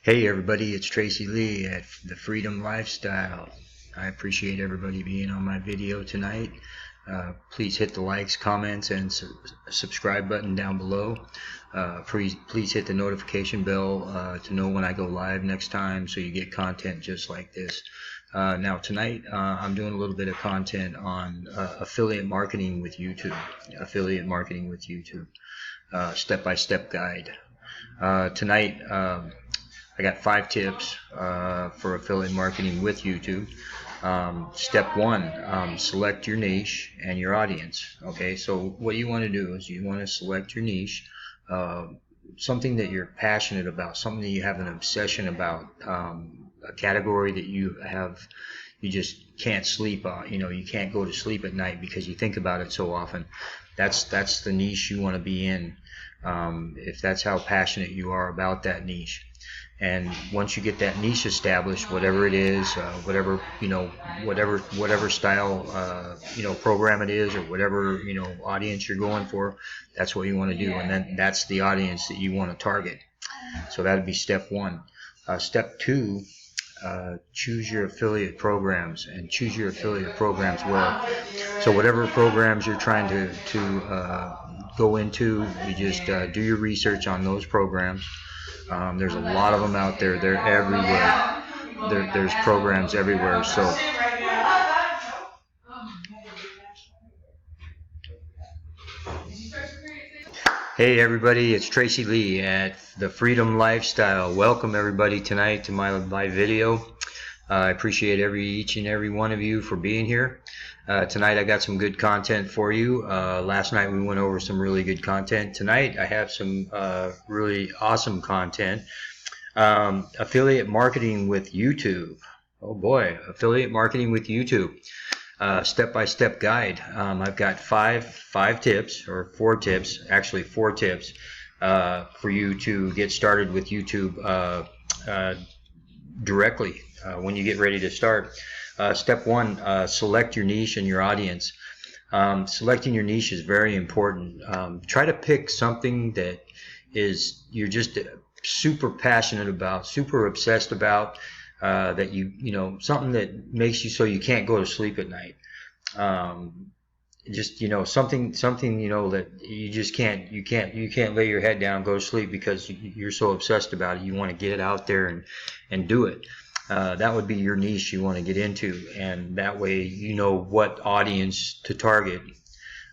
Hey everybody, it's Tracy Lee at The Freedom Lifestyle. I appreciate everybody being on my video tonight. Please hit the likes, comments, and subscribe button down below. Please hit the notification bell to know when I go live next time so you get content just like this. Now tonight I'm doing a little bit of content on affiliate marketing with YouTube. Step-by-step guide. Tonight I got 5 tips for affiliate marketing with YouTube. Step 1, select your niche and your audience. Okay, so what you want to do is you want to select your niche, something that you're passionate about, something that you have an obsession about, a category that you just can't sleep on. You can't go to sleep at night because you think about it so often. That's the niche you want to be in, if that's how passionate you are about that niche. And once you get that niche established, whatever it is, whatever style program it is, or whatever audience you're going for, that's what you want to do, and then that's the audience that you want to target. So that'd be step 1. Step 2, choose your affiliate programs, and choose your affiliate programs well. So whatever programs you're trying to go into, you just do your research on those programs. There's a lot of them out there. They're everywhere. There's programs everywhere. So hey everybody, it's Tracy Lee at The Freedom Lifestyle. Welcome everybody tonight to my video. I appreciate each and every one of you for being here. Tonight I got some good content for you. Last night we went over some really good content. Tonight I have some really awesome content. Affiliate marketing with YouTube. Oh boy, affiliate marketing with YouTube. Step-by-step guide. I've got five tips, or 4 tips, actually 4 tips for you to get started with YouTube directly when you get ready to start. Step 1, select your niche and your audience. Selecting your niche is very important. Try to pick something that you're just super passionate about, super obsessed about, that something that makes you so you can't go to sleep at night. Just something that you just can't lay your head down and go to sleep because you're so obsessed about it. You want to get it out there and do it. That would be your niche you want to get into, and that way you know what audience to target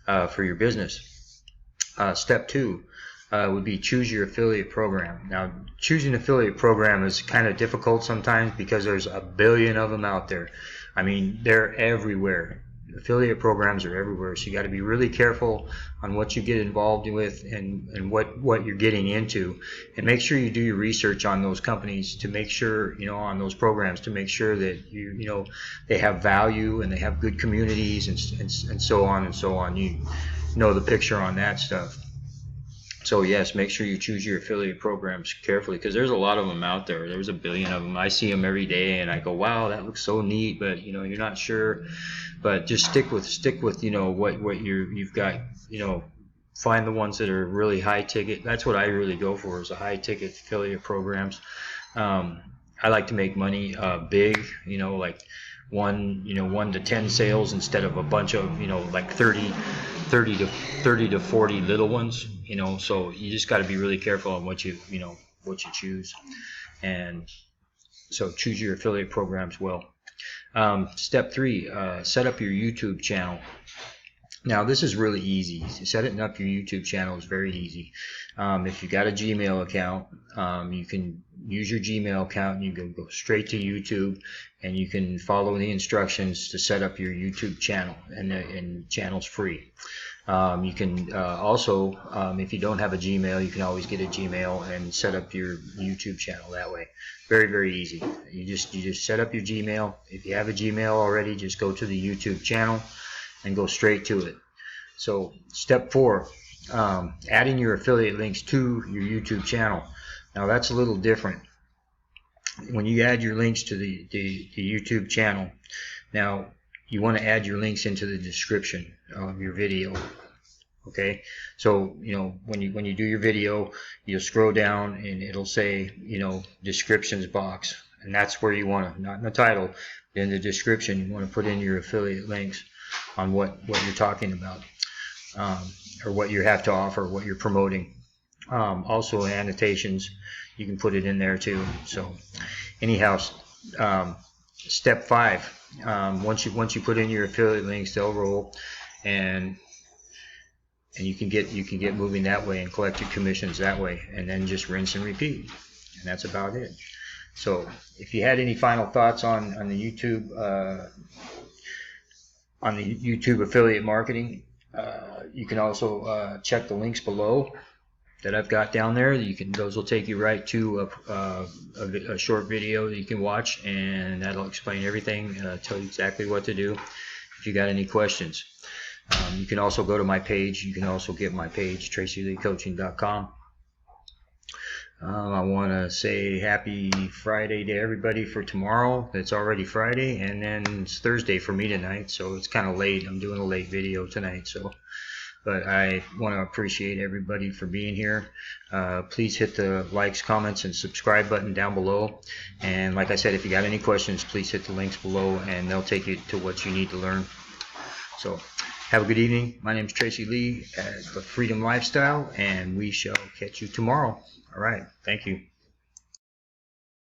for your business. Step 2 would be choose your affiliate program. Now, choosing an affiliate program is kind of difficult sometimes because there's a billion of them out there. I mean, they're everywhere. Affiliate programs are everywhere, so you got to be really careful on what you get involved with and what you're getting into, and make sure you do your research on those companies to make sure, on those programs, to make sure that they have value and they have good communities and so on and so on. You know the picture on that stuff. So yes, make sure you choose your affiliate programs carefully, because there's a lot of them out there. There's a billion of them. I see them every day and I go, wow, that looks so neat, but you're not sure. But just stick with what you've got. Find the ones that are really high ticket. That's what I really go for, is a high ticket affiliate programs. I like to make money big, like 1 to 10 sales instead of a bunch of like 30 to 40 little ones. So you just got to be really careful on what you choose, and so choose your affiliate programs well. Step 3, set up your YouTube channel. Now this is really easy. Setting up your YouTube channel is very easy. If you got a Gmail account, you can use your Gmail account and you can go straight to YouTube, and you can follow the instructions to set up your YouTube channel, and the channel's free. You can also, if you don't have a Gmail, you can always get a Gmail and set up your YouTube channel that way. Very, very easy. You just set up your Gmail. If you have a Gmail already, just go to the YouTube channel and go straight to it. So step 4, adding your affiliate links to your YouTube channel. Now that's a little different. When you add your links to the YouTube channel, now you want to add your links into the description of your video. Okay, so when you do your video, you'll scroll down and it'll say descriptions box, and that's where you want to, not in the title, but in the description, you want to put in your affiliate links on what you're talking about, or what you have to offer, what you're promoting. Also annotations, you can put it in there too. So anyhow, step 5, once you put in your affiliate links, they'll roll, and you can get moving that way and collect your commissions that way, and then just rinse and repeat, and that's about it. So if you had any final thoughts on the YouTube affiliate marketing, you can also check the links below that I've got down there. Those will take you right to a short video that you can watch, and that'll explain everything, tell you exactly what to do if you got any questions. You can also go to my page. You can also get my page, TracyLeeCoaching.com. I want to say happy Friday to everybody for tomorrow. It's already Friday, and then it's Thursday for me tonight, so it's kind of late. I'm doing a late video tonight, but I want to appreciate everybody for being here. Please hit the likes, comments, and subscribe button down below. And like I said, if you got any questions, please hit the links below, and they'll take you to what you need to learn. So have a good evening. My name is Tracy Lee at The Freedom Lifestyle, and we shall catch you tomorrow. All right. Thank you.